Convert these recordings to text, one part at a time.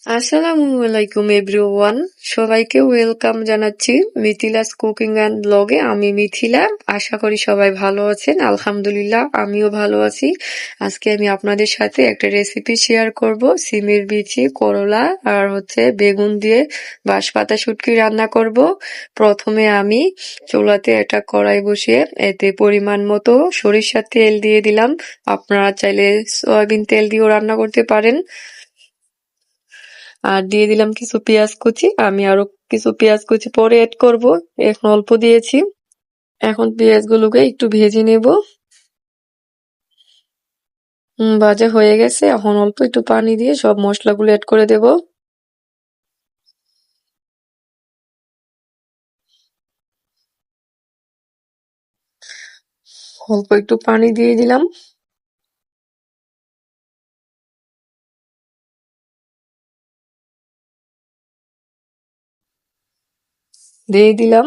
আসসালামু আলাইকুম এভরিওয়ান, সবাইকে ওয়েলকাম জানাচ্ছি মিথিলাস কুকিং অ্যান্ড ব্লগে। আমি মিথিলা। আশা করি সবাই ভালো আছেন। আলহামদুলিল্লাহ আমিও ভালো আছি। আজকে আমি আপনাদের সাথে একটা রেসিপি শেয়ার করব। সিমের বিচি, করলা আর বেগুন দিয়ে বাঁশপাতা শুটকি রান্না করব। প্রথমে আমি চুলাতে একটা কড়াই বসিয়ে এতে পরিমাণ মতো সরিষার তেল দিয়ে দিলাম। আপনারা চাইলে সয়াবিন তেল দিয়েও রান্না করতে পারেন। আর দিয়ে দিলাম কিছু পেঁয়াজ কুচি। আমি আরো কিছু পেঁয়াজ কুচি পরে এড করব, এখন অল্প দিয়েছি। এখন পেঁয়াজগুলোকে একটু ভেজে নেব। ভাজা হয়ে গেছে। এখন অল্প একটু পানি দিয়ে সব মশলাগুলো এড করে দেব। অল্প একটু পানি দিয়ে দিলাম। দিয়ে দিলাম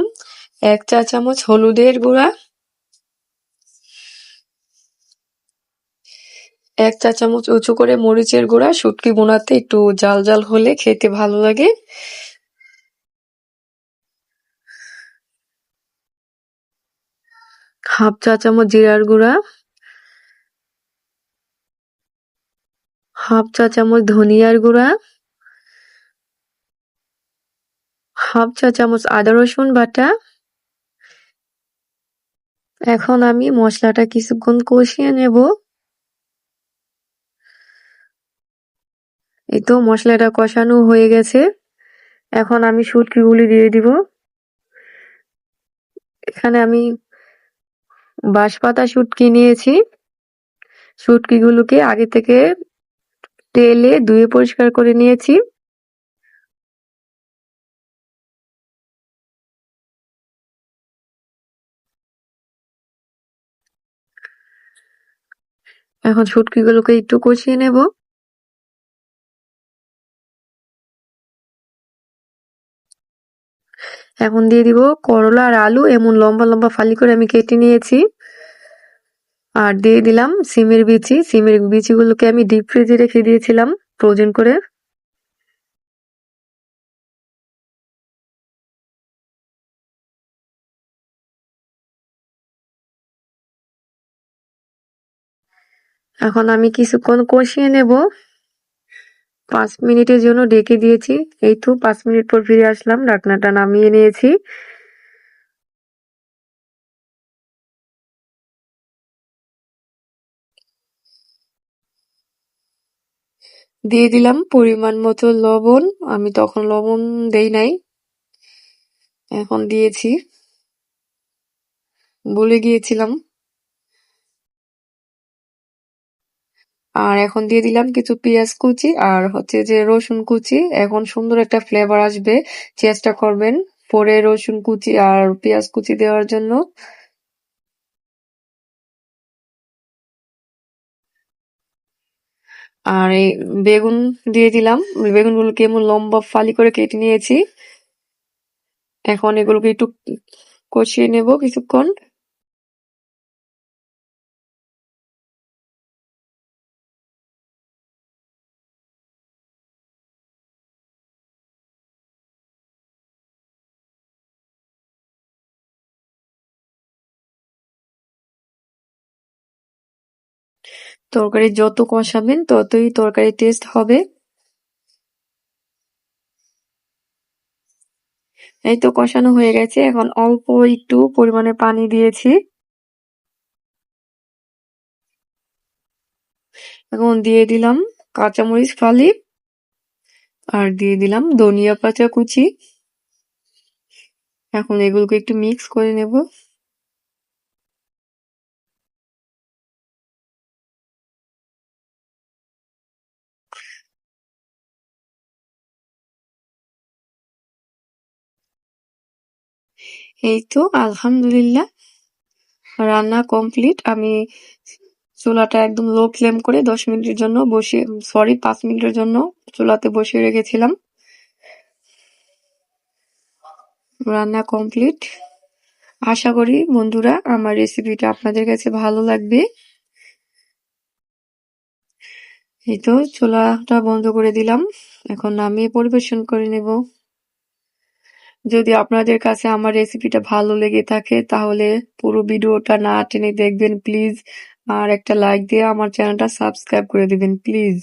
1 চা চামচ হলুদের গুঁড়া, 1 চা চামচ উঁচু করে মরিচের গুঁড়া। শুটকি বোনাতে একটু জাল জাল হলে খেতে ভালো লাগে। হাফ চা চামচ জিরার গুঁড়া, হাফ চা চামচ ধনিয়ার গুঁড়া, হাফ চা চামচ আদা রসুন বাটা। এখন আমি মশলাটা কিছুক্ষণ কষিয়ে নেব। এই তো মশলাটা কষানো হয়ে গেছে। এখন আমি শুটকিগুলি দিয়ে দিব। এখানে আমি বাঁশপাতা শুটকি নিয়েছি। শুটকিগুলোকে আগে থেকে তেলে ধুয়ে পরিষ্কার করে নিয়েছি। এখন শুটকিগুলোকে একটু কষিয়ে নেব। এখন দিয়ে দিব করলা আর আলু, এমন লম্বা লম্বা ফালি করে আমি কেটে নিয়েছি। আর দিয়ে দিলাম সিমের বিচি। সিমের বিচিগুলোকে আমি ডিপ ফ্রিজে রেখে দিয়েছিলাম ফ্রোজেন করে। এখন আমি কিছুক্ষণ কষিয়ে নেব। 5 মিনিটের জন্য ঢেকে দিয়েছি। এই তো 5 মিনিট পর ফিরে আসলাম, ঢাকনাটা নামিয়ে নিয়েছি। দিয়ে দিলাম পরিমাণ মতো লবণ। আমি তখন লবণ দেই নাই, এখন দিয়েছি, ভুলে গিয়েছিলাম। আর এখন দিয়ে দিলাম কিছু পেঁয়াজ কুচি আর রসুন কুচি। এখন সুন্দর একটা ফ্লেভার আসবে, চেষ্টা করবেন পরে রসুন কুচি আর পেঁয়াজ কুচি দেওয়ার জন্য। আর এই বেগুন দিয়ে দিলাম। বেগুনগুলোকে এমন লম্বা ফালি করে কেটে নিয়েছি। এখন এগুলোকে একটু কষিয়ে নেব কিছুক্ষণ। তরকারি যত কষাবেন ততই তরকারির টেস্ট হবে। এই তো কষানো হয়ে গেছে। এখন অল্প একটু পরিমাণে পানি দিয়েছি। এখন দিয়ে দিলাম কাঁচামরিচ ফালি আর দিয়ে দিলাম ধনিয়া পাতা কুচি। এখন এগুলোকে একটু মিক্স করে নেব। এই তো আলহামদুলিল্লাহ রান্না কমপ্লিট। আমি চুলাটা একদম লো ফ্লেম করে 10 মিনিটের জন্য বসিয়ে, সরি 5 মিনিটের জন্য চুলাতে বসিয়ে রেখেছিলাম। রান্না কমপ্লিট। আশা করি বন্ধুরা আমার রেসিপিটা আপনাদের কাছে ভালো লাগবে। এই তো চুলাটা বন্ধ করে দিলাম। এখন নামিয়ে পরিবেশন করে নেব। যদি আপনাদের কাছে আমার রেসিপিটা ভালো লেগে থাকে তাহলে পুরো ভিডিওটা না টেনে দেখবেন প্লিজ। আর একটা লাইক দিয়ে আমার চ্যানেলটা সাবস্ক্রাইব করে দিবেন প্লিজ।